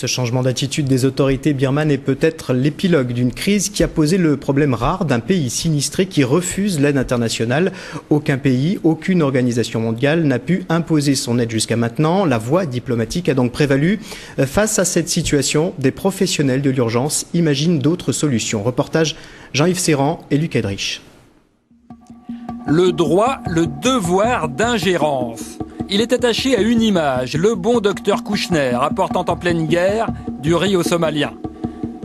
Ce changement d'attitude des autorités birmanes est peut-être l'épilogue d'une crise qui a posé le problème rare d'un pays sinistré qui refuse l'aide internationale. Aucun pays, aucune organisation mondiale n'a pu imposer son aide jusqu'à maintenant. La voie diplomatique a donc prévalu. Face à cette situation, des professionnels de l'urgence imaginent d'autres solutions. Reportage Jean-Yves Serrand et Luc Edrich. Le droit, le devoir d'ingérence. Il est attaché à une image, le bon docteur Kouchner apportant en pleine guerre du riz aux Somaliens.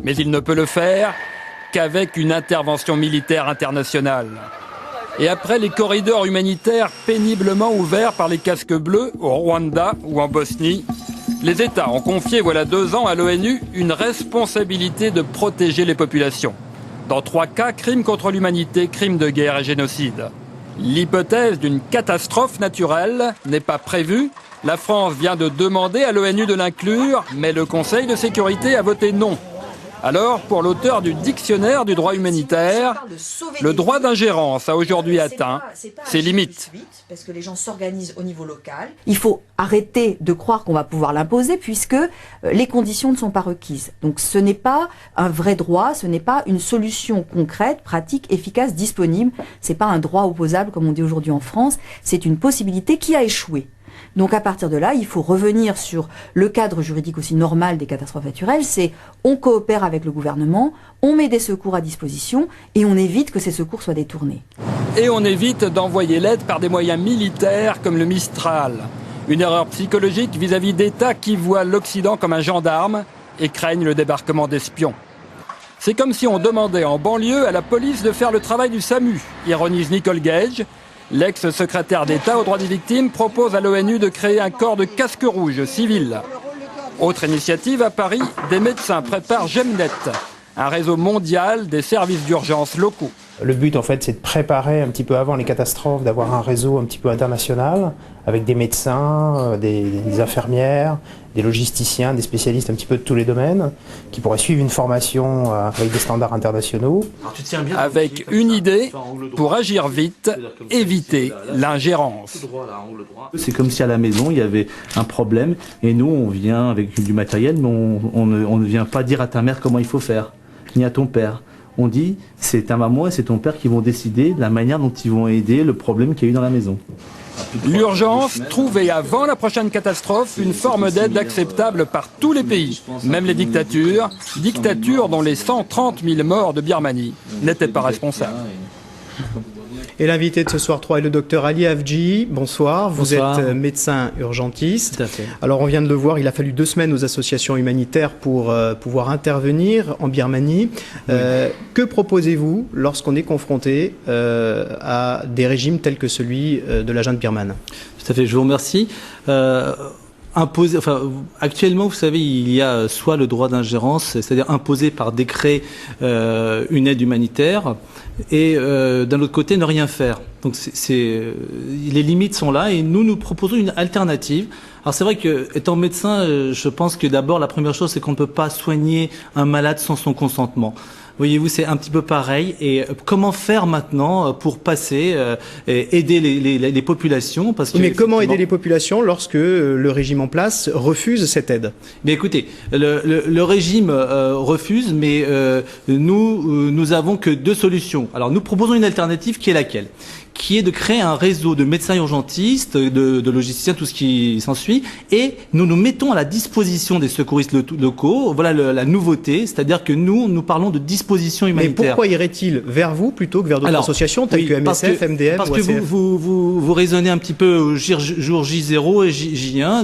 Mais il ne peut le faire qu'avec une intervention militaire internationale. Et après les corridors humanitaires péniblement ouverts par les casques bleus au Rwanda ou en Bosnie, les États ont confié voilà 2 ans à l'ONU une responsabilité de protéger les populations. Dans 3 cas, crimes contre l'humanité, crimes de guerre et génocide. L'hypothèse d'une catastrophe naturelle n'est pas prévue. La France vient de demander à l'ONU de l'inclure, mais le Conseil de sécurité a voté non. Alors, pour l'auteur du dictionnaire du droit humanitaire, le droit d'ingérence a aujourd'hui atteint ses limites. Parce que les gens s'organisent au niveau local. Il faut arrêter de croire qu'on va pouvoir l'imposer puisque les conditions ne sont pas requises. Donc ce n'est pas un vrai droit, ce n'est pas une solution concrète, pratique, efficace, disponible. C'est pas un droit opposable comme on dit aujourd'hui en France. C'est une possibilité qui a échoué. Donc à partir de là, il faut revenir sur le cadre juridique aussi normal des catastrophes naturelles, c'est on coopère avec le gouvernement, on met des secours à disposition et on évite que ces secours soient détournés. Et on évite d'envoyer l'aide par des moyens militaires comme le Mistral. Une erreur psychologique vis-à-vis d'États qui voient l'Occident comme un gendarme et craignent le débarquement d'espions. C'est comme si on demandait en banlieue à la police de faire le travail du SAMU, ironise Nicole Gage. L'ex-secrétaire d'État aux droits des victimes propose à l'ONU de créer un corps de casque rouge civil. Autre initiative à Paris, des médecins préparent Gemnet, un réseau mondial des services d'urgence locaux. Le but, en fait, c'est de préparer un petit peu avant les catastrophes, d'avoir un réseau un petit peu international, avec des médecins, des infirmières, des logisticiens, des spécialistes un petit peu de tous les domaines, qui pourraient suivre une formation avec des standards internationaux. Avec une idée, pour agir vite, éviter l'ingérence. C'est comme si à la maison, il y avait un problème, et nous, on vient avec du matériel, mais on ne vient pas dire à ta mère comment il faut faire, ni à ton père. On dit, c'est ta maman et c'est ton père qui vont décider de la manière dont ils vont aider le problème qu'il y a eu dans la maison. L'urgence, trouver avant la prochaine catastrophe une forme d'aide acceptable par tous les pays, même les dictatures dont les 130 000 morts de Birmanie n'étaient pas responsables. Et l'invité de ce soir 3 est le docteur Ali Avji. Bonsoir, vous Bonsoir. êtes médecin urgentiste. Tout à fait. Alors on vient de le voir, il a fallu 2 semaines aux associations humanitaires pour pouvoir intervenir en Birmanie. Que proposez-vous lorsqu'on est confronté à des régimes tels que celui de la junte birmane? Tout à fait, je vous remercie. Actuellement, vous savez, il y a soit le droit d'ingérence, c'est-à-dire imposer par décret une aide humanitaire, et d'un autre côté, ne rien faire. Donc, les limites sont là, et nous proposons une alternative. Alors, c'est vrai que, étant médecin, je pense que d'abord, la première chose, c'est qu'on ne peut pas soigner un malade sans son consentement. Voyez-vous, c'est un petit peu pareil. Et comment faire maintenant pour passer et aider les populations parce que, mais comment aider les populations lorsque le régime en place refuse cette aide? Mais écoutez, le régime refuse, mais nous avons que 2 solutions. Alors nous proposons une alternative qui est laquelle? Qui est de créer un réseau de médecins urgentistes, de logisticiens, tout ce qui s'ensuit, et nous nous mettons à la disposition des secouristes locaux. Voilà la nouveauté, c'est-à-dire que nous parlons de disposition humanitaire. Mais pourquoi irait-il vers vous plutôt que vers d'autres associations telles que MSF, MDM parce ou ACF? que vous raisonnez un petit peu au jour J0 et J1.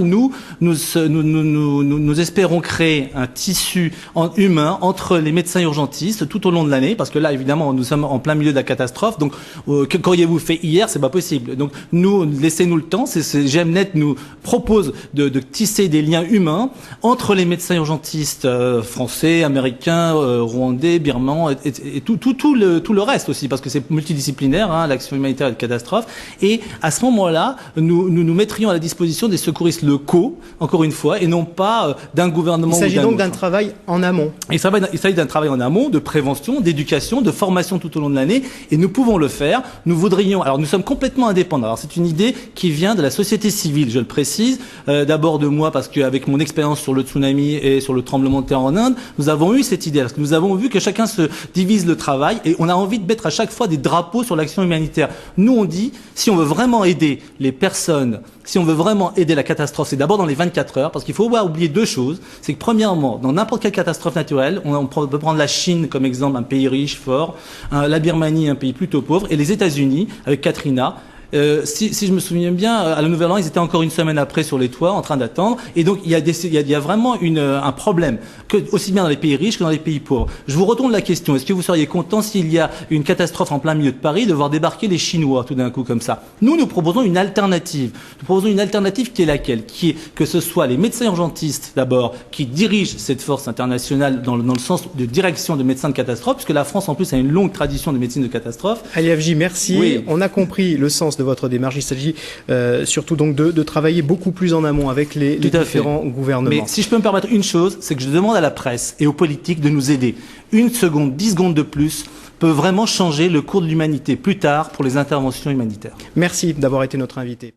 Nous espérons créer un tissu humain entre les médecins urgentistes tout au long de l'année, parce que là, évidemment, nous sommes en plein milieu de la catastrophe. Donc, qu'auriez-vous fait hier? C'est pas possible. Donc, laissez-nous le temps. Gemnet nous propose de tisser des liens humains entre les médecins urgentistes français, américains, rwandais, birmans et tout le reste aussi, parce que c'est multidisciplinaire, hein, l'action humanitaire et de catastrophe. Et à ce moment-là, nous mettrions à la disposition des secouristes locaux, encore une fois, et non pas d'un gouvernement. Il s'agit donc d'un travail en amont. Il s'agit d'un travail en amont, de prévention, d'éducation, de formation tout au long de l'année, et nous pouvons le faire. Nous voudrions. Alors nous sommes complètement indépendants. Alors c'est une idée qui vient de la société civile, je le précise. D'abord de moi, parce qu'avec mon expérience sur le tsunami et sur le tremblement de terre en Inde, nous avons eu cette idée. Parce que nous avons vu que chacun se divise le travail, et on a envie de mettre à chaque fois des drapeaux sur l'action humanitaire. Nous on dit, si on veut vraiment aider les personnes, si on veut vraiment aider la catastrophe, c'est d'abord dans les 24 heures, parce qu'il faut pas oublier deux choses. C'est que premièrement, dans n'importe quelle catastrophe naturelle, on peut prendre la Chine comme exemple, un pays riche, fort, la Birmanie, un pays plutôt pauvre, et les États-Unis, avec Katrina. Si je me souviens bien, à la Nouvelle-Orléans, ils étaient encore une semaine après sur les toits, en train d'attendre. Et donc, il y a vraiment un problème, aussi bien dans les pays riches que dans les pays pauvres. Je vous retourne la question. Est-ce que vous seriez content s'il y a une catastrophe en plein milieu de Paris, de voir débarquer les Chinois tout d'un coup comme ça? Nous proposons une alternative. Nous proposons une alternative qui est laquelle? Qui est que ce soit les médecins urgentistes, d'abord, qui dirigent cette force internationale dans le sens de direction de médecins de catastrophe, puisque la France, en plus, a une longue tradition de médecine de catastrophe. Ali Hafji, merci. Oui. On a compris le sens de votre démarche. Il s'agit surtout donc de travailler beaucoup plus en amont avec les différents gouvernements. Mais si je peux me permettre une chose, c'est que je demande à la presse et aux politiques de nous aider. 1 seconde, 10 secondes de plus peut vraiment changer le cours de l'humanité plus tard pour les interventions humanitaires. Merci d'avoir été notre invité.